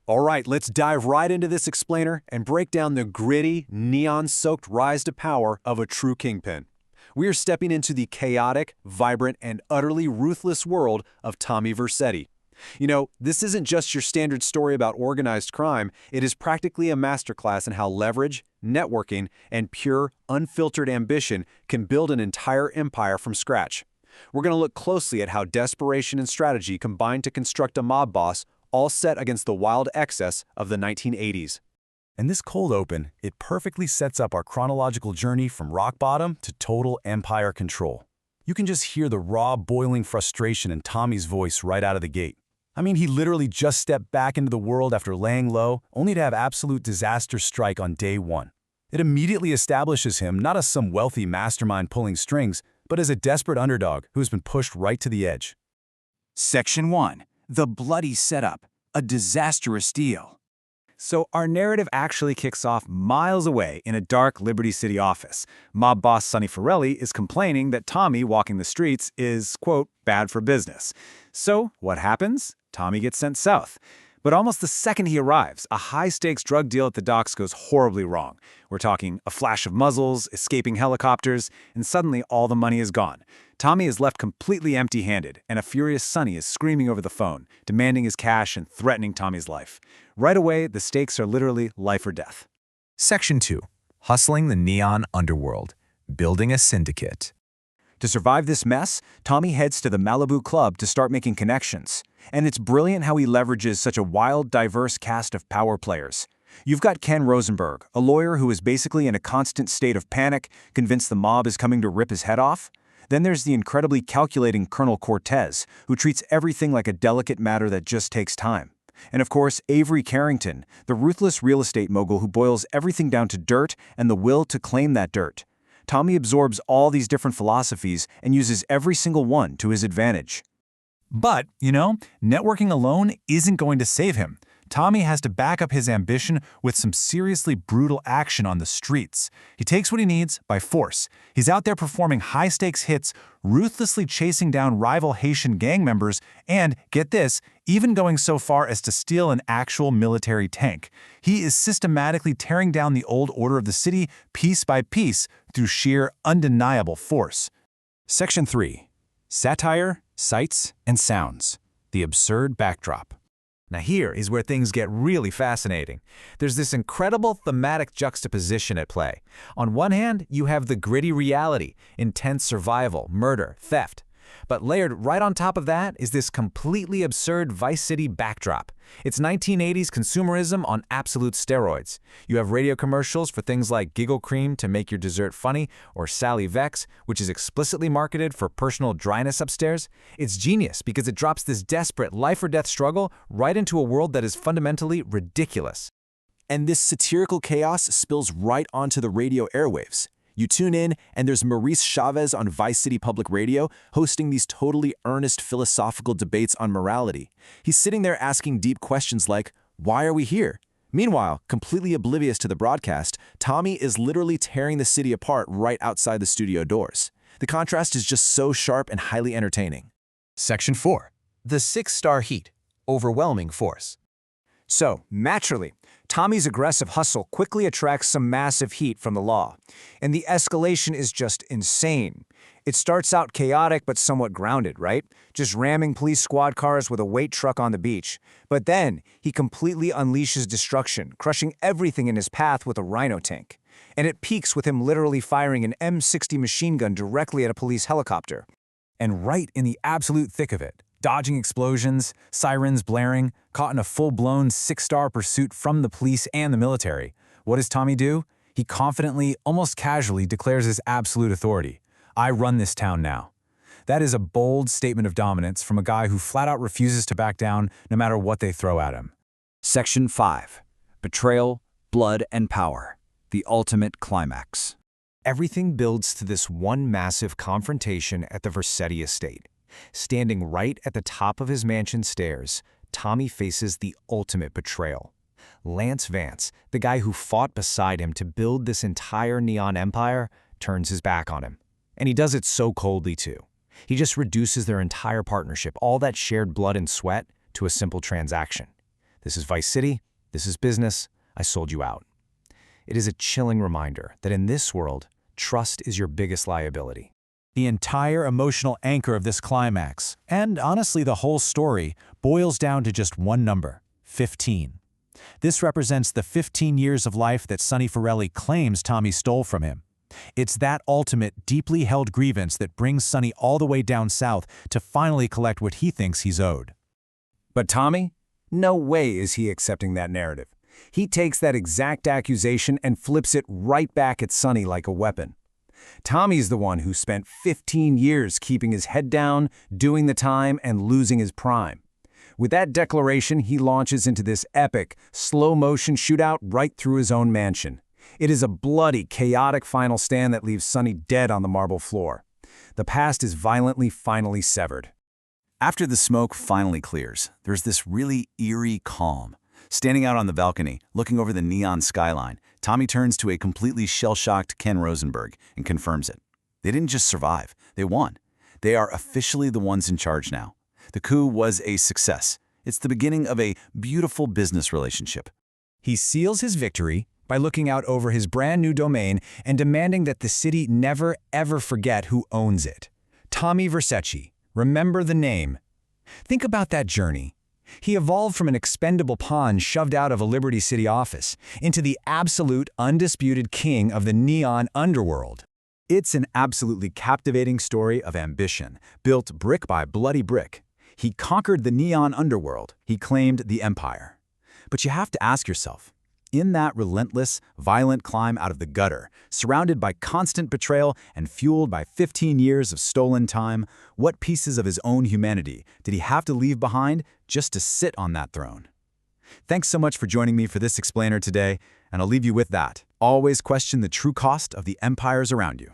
All right, let's dive right into this explainer and break down the gritty, neon-soaked rise to power of a true kingpin. We are stepping into the chaotic, vibrant, and utterly ruthless world of Tommy Vercetti. You know, this isn't just your standard story about organized crime, it is practically a masterclass in how leverage, networking, and pure, unfiltered ambition can build an entire empire from scratch. We're going to look closely at how desperation and strategy combine to construct a mob boss, all set against the wild excess of the 1980s. In this cold open, it perfectly sets up our chronological journey from rock bottom to total empire control. You can just hear the raw, boiling frustration in Tommy's voice right out of the gate. I mean, he literally just stepped back into the world after laying low, only to have absolute disaster strike on day one. It immediately establishes him not as some wealthy mastermind pulling strings, but as a desperate underdog who has been pushed right to the edge. Section 1. The bloody setup. A disastrous deal. So our narrative actually kicks off miles away in a dark Liberty City office. Mob boss Sonny Forelli is complaining that Tommy walking the streets is, quote, bad for business. So what happens? Tommy gets sent south. But almost the second he arrives, a high-stakes drug deal at the docks goes horribly wrong. We're talking a flash of muzzles, escaping helicopters, and suddenly all the money is gone. Tommy is left completely empty-handed, and a furious Sonny is screaming over the phone, demanding his cash and threatening Tommy's life. Right away, the stakes are literally life or death. Section 2. Hustling the Neon Underworld. Building a Syndicate. To survive this mess, Tommy heads to the Malibu Club to start making connections. And it's brilliant how he leverages such a wild, diverse cast of power players. You've got Ken Rosenberg, a lawyer who is basically in a constant state of panic, convinced the mob is coming to rip his head off. Then there's the incredibly calculating Colonel Cortez, who treats everything like a delicate matter that just takes time. And of course, Avery Carrington, the ruthless real estate mogul who boils everything down to dirt and the will to claim that dirt. Tommy absorbs all these different philosophies and uses every single one to his advantage. But, networking alone isn't going to save him. Tommy has to back up his ambition with some seriously brutal action on the streets. He takes what he needs by force. He's out there performing high-stakes hits, ruthlessly chasing down rival Haitian gang members, and, get this, even going so far as to steal an actual military tank. He is systematically tearing down the old order of the city piece by piece through sheer, undeniable force. Section 3. Satire, Sights, and Sounds. The Absurd Backdrop. Now here is where things get really fascinating. There's this incredible thematic juxtaposition at play. On one hand, you have the gritty reality, intense survival, murder, theft. But layered right on top of that is this completely absurd Vice City backdrop. It's 1980s consumerism on absolute steroids. You have radio commercials for things like Giggle Cream to make your dessert funny, or Sally Vex, which is explicitly marketed for personal dryness upstairs. It's genius because it drops this desperate life-or-death struggle right into a world that is fundamentally ridiculous. And this satirical chaos spills right onto the radio airwaves. You tune in, and there's Maurice Chavez on Vice City Public Radio hosting these totally earnest philosophical debates on morality. He's sitting there asking deep questions like, why are we here? Meanwhile, completely oblivious to the broadcast, Tommy is literally tearing the city apart right outside the studio doors. The contrast is just so sharp and highly entertaining. Section 4. The 6-Star Heat. Overwhelming Force. So, naturally, Tommy's aggressive hustle quickly attracts some massive heat from the law. And the escalation is just insane. It starts out chaotic but somewhat grounded, right? Just ramming police squad cars with a weight truck on the beach. But then, he completely unleashes destruction, crushing everything in his path with a rhino tank. And it peaks with him literally firing an M60 machine gun directly at a police helicopter. And right in the absolute thick of it, dodging explosions, sirens blaring, caught in a full-blown 6-star pursuit from the police and the military. What does Tommy do? He confidently, almost casually, declares his absolute authority. I run this town now. That is a bold statement of dominance from a guy who flat-out refuses to back down no matter what they throw at him. Section 5. Betrayal, Blood, and Power. The Ultimate Climax. Everything builds to this one massive confrontation at the Vercetti estate. Standing right at the top of his mansion stairs, Tommy faces the ultimate betrayal. Lance Vance, the guy who fought beside him to build this entire neon empire, turns his back on him. And he does it so coldly too. He just reduces their entire partnership, all that shared blood and sweat, to a simple transaction. This is Vice City. This is business. I sold you out. It is a chilling reminder that in this world, trust is your biggest liability. The entire emotional anchor of this climax, and honestly the whole story, boils down to just one number: 15. This represents the 15 years of life that Sonny Forelli claims Tommy stole from him. It's that ultimate, deeply held grievance that brings Sonny all the way down south to finally collect what he thinks he's owed. But Tommy? No way is he accepting that narrative. He takes that exact accusation and flips it right back at Sonny like a weapon. Tommy's the one who spent 15 years keeping his head down, doing the time, and losing his prime. With that declaration, he launches into this epic, slow-motion shootout right through his own mansion. It is a bloody, chaotic final stand that leaves Sonny dead on the marble floor. The past is violently, finally severed. After the smoke finally clears, there's this really eerie calm. Standing out on the balcony, looking over the neon skyline, Tommy turns to a completely shell-shocked Ken Rosenberg and confirms it. They didn't just survive, they won. They are officially the ones in charge now. The coup was a success. It's the beginning of a beautiful business relationship. He seals his victory by looking out over his brand new domain and demanding that the city never ever forget who owns it. Tommy Vercetti. Remember the name. Think about that journey. He evolved from an expendable pawn shoved out of a Liberty City office into the absolute, undisputed king of the neon underworld. It's an absolutely captivating story of ambition, built brick by bloody brick. He conquered the neon underworld. He claimed the empire. But you have to ask yourself, in that relentless, violent climb out of the gutter, surrounded by constant betrayal and fueled by 15 years of stolen time, what pieces of his own humanity did he have to leave behind just to sit on that throne? Thanks so much for joining me for this explainer today, and I'll leave you with that. Always question the true cost of the empires around you.